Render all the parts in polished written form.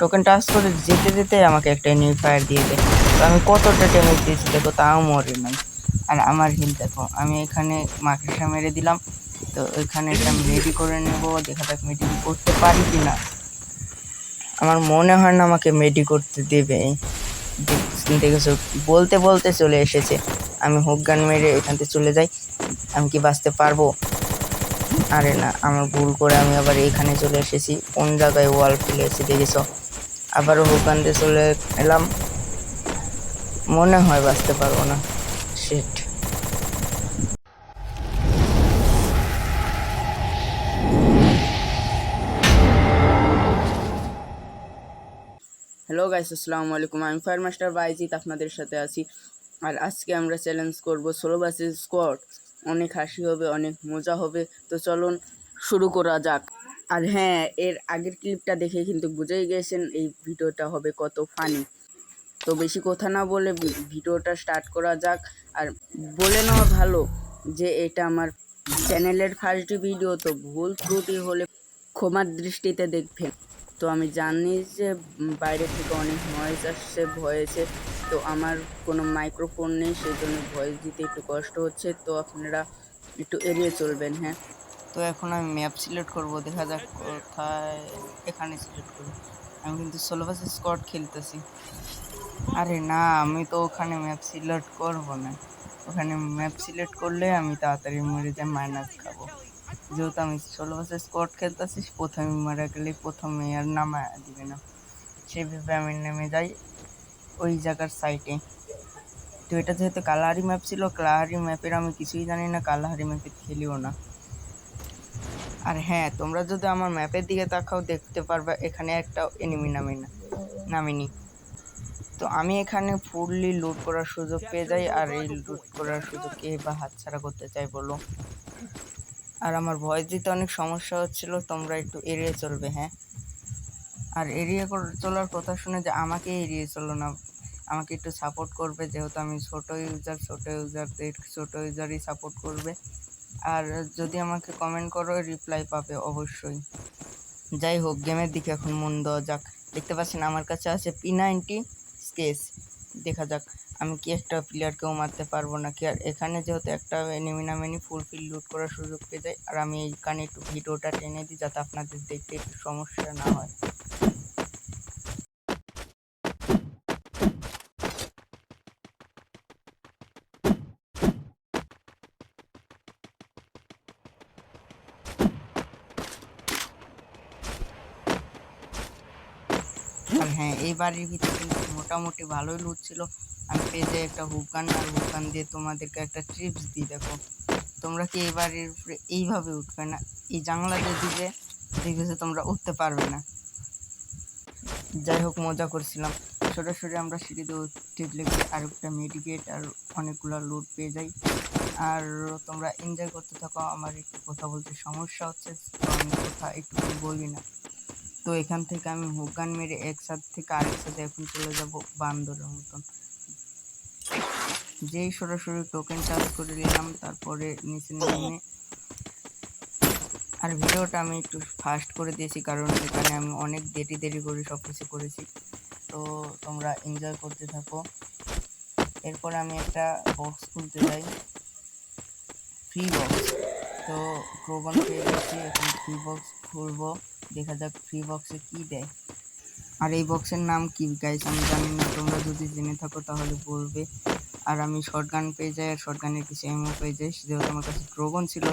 Token touch করে যেতে যেতে আমাকে একটা এনিমি ফায়ার দিয়ে দেয়। তো আমি কতটা ড্যামেজ দিয়েছি দেখো, তাও মরে নাই। আর আমার হিল দেখো, আমি এখানে মাকড়সা মেরে দিলাম। তো এখানে একটা মেডি করে নেব, দেখা যাক মেডি করতে পারি কি না। আমার মনে হয় না আমাকে মেডি করতে দেবে। দেখেছো, বলতে বলতে চলে এসেছে। আমি হুক গান মেরে এখান থেকে চলে যাই। আমি কি বাঁচতে পারবো? আরে না, আমার ভুল করে আমি আবার এখানে চলে এসেছি। কোন জায়গায় ওয়াল ফেলেছি দেখেছো? আবারও হুক গান দিয়ে চলে এলাম। মনে হয় বাঁচতে পারবো না। শিট। হ্যালো গাইস, আসসালামু আলাইকুম। আমি ফায়ার মাস্টার বাইজিৎ আপনাদের সাথে আছি। আর আজকে আমরা চ্যালেঞ্জ করব সোলো ভার্সেস স্কোয়াড। অনেক হাসি হবে, অনেক মজা হবে। তো চলুন শুরু করা যাক। আর হ্যাঁ, এর আগের ক্লিপটা দেখে কিন্তু বুঝেই গেছেন এই ভিডিওটা হবে কত ফানি। তো বেশি কথা না বলে ভিডিওটা স্টার্ট করা যাক। আর বলে নেওয়া ভালো যে এটা আমার চ্যানেলের ফার্স্ট ভিডিও, তো ভুল ত্রুটি হলে ক্ষমার দৃষ্টিতে দেখবেন। তো আমি জানি যে বাইরে থেকে অনেক নয়েজ আসছে ভয়েসে। তো আমার কোনো মাইক্রোফোন নেই, সেই জন্য ভয়েস দিতে একটু কষ্ট হচ্ছে। তো আপনারা একটু এড়িয়ে চলবেন, হ্যাঁ। তো এখন আমি ম্যাপ সিলেক্ট করব, দেখা যাক কোথায়। এখানে সিলেক্ট করি। আমি কিন্তু সোলো ভার্সেস স্কোয়াড খেলতেছি। আরে না, আমি তো ওখানে ম্যাপ সিলেক্ট করব না। ওখানে ম্যাপ সিলেক্ট করলে আমি তাড়াতাড়ি মরে যাই, মাইনাস খাবো। যেহেতু আমি সোলো ভার্সেস স্কোয়াড খেলতেছি, প্রথমে মারা গেলে প্রথমে আর নামা দিবে না, সেভাবে আমি নেমে যাই ওই জায়গার সাইটে। তো এটা যেহেতু কালাহারি ম্যাপ ছিল, কালাহারি ম্যাপের আমি কিছুই জানি না, কালাহারি ম্যাপে খেলিও না। আর হ্যাঁ, তোমরা যদি আমার ম্যাপের দিকে তাকাও দেখতে পারবে এখানে একটা এনিমি নামেনি। তো আমি এখানে ফুললি লুট করার সুযোগ পেয়ে যাই। আর এই লুট করার সুযোগ কে বা হাতছাড়া করতে চাই বলো? আর আমার ভয়েস দিতে অনেক সমস্যা হচ্ছিল, তোমরা একটু এড়িয়ে চলবে, হ্যাঁ। আর এড়িয়ে চলার কথা শুনে যে আমাকে এড়িয়ে চলো না, আমাকে একটু সাপোর্ট করবে। যেহেতু আমি ছোট ইউজারদের ছোট ইউজারই সাপোর্ট করবে। আর যদি আমাকে কমেন্ট করো, রিপ্লাই পাবে অবশ্যই। যাই হোক, গেমের দিকে এখন মন দেওয়া যাক। দেখতে পাচ্ছেন আমার কাছে আছে P90 স্কেচ। দেখা যাক আমি কি একটা প্লেয়ারকেও মারতে পারবো নাকি। আর এখানে যেহেতু একটা এনিমি নামেনি, ফুলফিল লুট করার সুযোগ পেয়ে যায়। আর আমি এইখানে একটু ভিডিওটা টেনে দিই যাতে আপনাদের দেখতে একটু সমস্যা না হয়। আর হ্যাঁ, এই বাড়ির ভিতরে কিন্তু মোটামুটি ভালোই লুট ছিল। আমি পেয়ে যাই একটা হুকান, আর হুকান দিয়ে তোমাদেরকে একটা ট্রিপস দিই। দেখো, তোমরা কি এই বাড়ির উপরে এইভাবে উঠবে না, এই জানলা দিয়ে দিবে, দেখেছো তোমরা উঠতে পারবে না। যাই হোক, মজা করছিলাম। সরাসরি আমরা সিঁড়িতে উঠতে লেগে আরেকটা মেডিকেট আর অনেকগুলো লুট পেয়ে যাই। আর তোমরা এনজয় করতে থাকো। আমার একটু কথা বলতে সমস্যা হচ্ছে, তো আমি কথা একটু বলি না। তো এখান থেকে আমি হুকান মেরে এক সাইড থেকে আরেক সাইডে এখন চলে যাব বান্দরের মতন। যেই সরাসরি টোকেন টাচ করে নিলাম, তারপরে নিচে নেমে। আর ভিডিওটা আমি একটু ফাস্ট করে দিয়েছি, কারণ এখানে আমি অনেক দেরি করে সব কিছু করেছি। তো তোমরা এনজয় করতে থাকো। এরপর আমি একটা বক্স খুলতে যাই, ফ্রি বক্স। তো প্রবণ পেয়ে গেছি, এখন ফ্রি বক্স খুলবো। দেখা যাক ফ্রি বক্সে কি দেয়। আর এই বক্সের নাম কি গাইস আমি জানি না, তোমরা যদি জেনে থাকো তাহলে বলবে। আর আমি শটগান পেয়ে যাই, আর শটগানের কিছু এমো পেয়ে যাই। যেহেতু আমার কাছে ড্রোগন ছিল,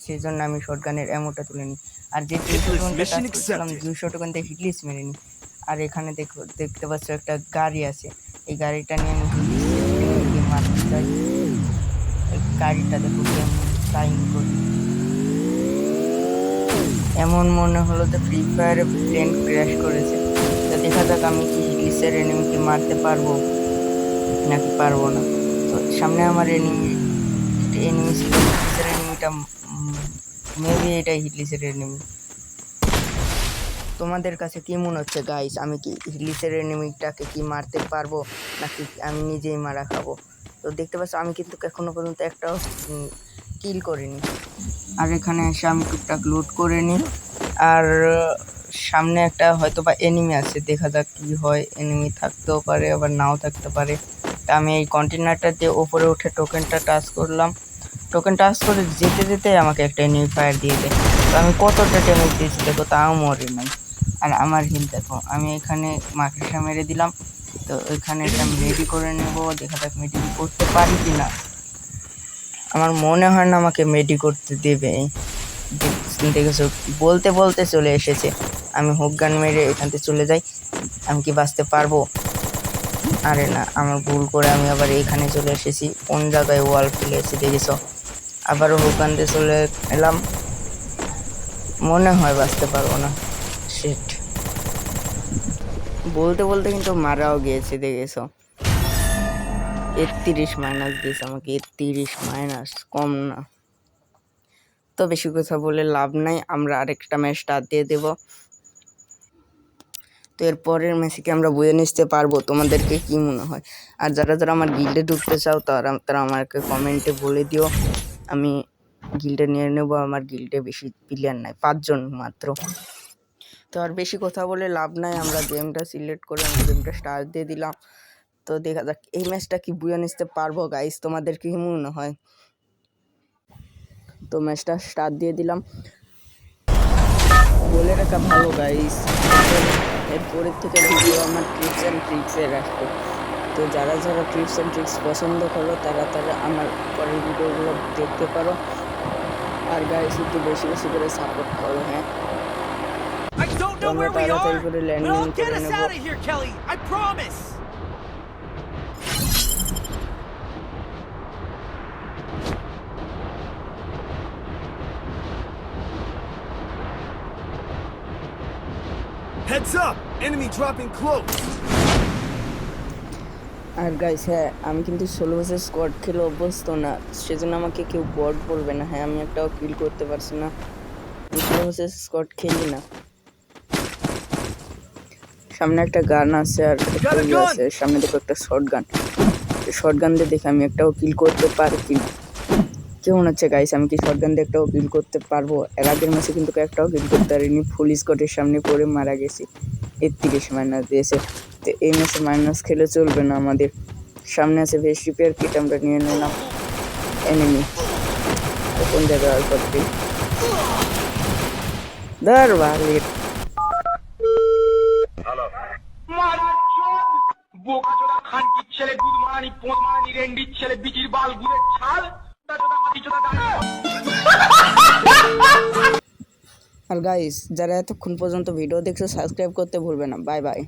সেই জন্য আমি শটগানের এমোটা তুলে নিই। আর যে 200 টোকেনটা টাচ করছিলাম, 200 টোকেন দিয়ে হিটলিস মেরে নিই। আর এখানে দেখতে পাচ্ছ একটা গাড়ি আছে, এই গাড়িটা নিয়ে আমি হিটলিস মারতে চাই। গাড়িটা দেখো কেমন ফ্লাইং করি। এমন মনে হলো যে ফ্রি ফায়ারে প্লেন ক্র্যাশ করেছে। তো দেখা যাক আমি কি হিটলিসের এনিমিকে মারতে পারবো নাকি পারবো না। তো সামনে আমার এনিমি ছিল, হিটলিসের এনিমিটা মেবি এটাই হিটলিসের এনিমি। তোমাদের কাছে কি মনে হচ্ছে গাইস, আমি কি হিটলিসের এনিমিটাকে কি মারতে পারবো নাকি আমি নিজেই মারা খাবো? তো দেখতে পাচ্ছ আমি কিন্তু এখনো পর্যন্ত একটাও কিল করিনি। আর এখানে এসে আমি টুকটাক লুট করে নিই। আর সামনে একটা হয়তো বা এনিমি আছে, দেখা যাক কি হয়। এনিমি থাকতেও পারে আবার নাও থাকতে পারে। তা আমি এই কন্টেনারটা দিয়ে ওপরে উঠে টোকেনটা টাচ করলাম। টোকেন টাচ করে যেতে যেতে আমাকে একটা এনিমি ফায়ার দিয়ে দেয়। তো আমি কতটা ড্যামেজ দিয়েছি দেখো, তাও মরে নাই। আর আমার হিল দেখো, আমি এখানে মাকড়সা মেরে দিলাম। তো এখানে এটা আমি রেডি করে নেব, দেখা যাক মেডি করতে পারি কি না। আমার মনে হয় না আমাকে মেডি করতে দেবে। দেখেছো, বলতে বলতে চলে এসেছে। আমি হুক গান মেরে এখান থেকে চলে যাই। আমি কি বাঁচতে পারবো? আরে না, আমার ভুল করে আমি আবার এখানে চলে এসেছি। কোন জায়গায় ওয়াল ফেলে এসে দেখেছো, আবারও হুক গান দিয়ে চলে এলাম। মনে হয় বাঁচতে পারবো না। শিট, বলতে বলতে কিন্তু মারাও গিয়েছে দেখেছো। 31 মাইনাস দিয়েছে আমাকে, 31 মাইনাস, কম না। তো বেশি কথা বলে লাভ নাই, আমরা আরেকটা ম্যাচ স্টার্ট দিয়ে দেব। তো এর পরের ম্যাচে কি আমরা বুঝে নিতে পারবো, তোমাদেরকে কি মনে হয়? আর যারা যারা আমার গিল্ডে ঢুকতে চাও তারা আমাকে কমেন্টে বলে দিও, আমি গিল্ডে নিয়ে নেব। আমার গিল্ডে বেশি প্লেয়ার নাই, 5 জন মাত্র। তো আর বেশি কথা বলে লাভ নাই, আমরা গেমটা সিলেক্ট করে আমি গেমটা স্টার্ট দিয়ে দিলাম। তো দেখা যাক এই ম্যাচটা কি বুঝে নিতে পারবো গাইস, তোমাদের কি মনে হয়? তো ম্যাচটা স্টার্ট দিয়ে দিলাম। বলে রাখা ভালো গাইস, এরপরের থেকে ভিডিও আমার ট্রিপস অ্যান্ড ট্রিক্সের আসবে। তো যারা যারা ট্রিপস অ্যান্ড ট্রিক্স পছন্দ করো তারা আমার পরের ভিডিওগুলো দেখতে পারো। আর গাইস একটু বেশি বেশি করে সাপোর্ট করো। হ্যাঁ, তো আমরা তাড়াতাড়ি করে ল্যান্ডিং করে নেব। Heads up! Enemy dropping close! আর গাইস হ্যাঁ, আমি কিন্তু 16 বছর স্কোয়াড খেলে অভ্যস্ত না, সেজন্য আমাকে কেউ বট বলবে না। হ্যাঁ, আমি একটাও কিল করতে পারছি না, 16 বছর স্কোয়াড খেলি না। সামনে একটা গান আছে আর একটা ইয়ে আছে, সামনে দেখো একটা শর্ট গান দিয়ে দেখে আমি একটাও কিল করতে পারি কিনা। কেমন হচ্ছে গাইস, আমি কি শর্ট গান দিয়ে একটাও কিল করতে পারবো? এর আগের ম্যাচে কিন্তু একটাও কিল করতে পারিনি, ফুল স্কোয়াডের সামনে পড়ে মারা গেছি। 31 মাইনাস দিয়েছে। তো এই ম্যাচে মাইনাস খেলে চলবে না আমাদের। সামনে আছে ভেস্ট রিপেয়ার কিট, আমরা নিয়ে নিলাম। এনিমি কোন জায়গায় আর করতে ধর বালির। বোকাচোদা খানকির ছেলে, দুধ মারানি, পোঁত মারানি, রেন্ডির ছেলে, বিচির বাল, গুড়ের ছাল। আর গাইস যারা এতক্ষণ পর্যন্ত ভিডিও দেখছো সাবস্ক্রাইব করতে ভুলবে না। Bye bye.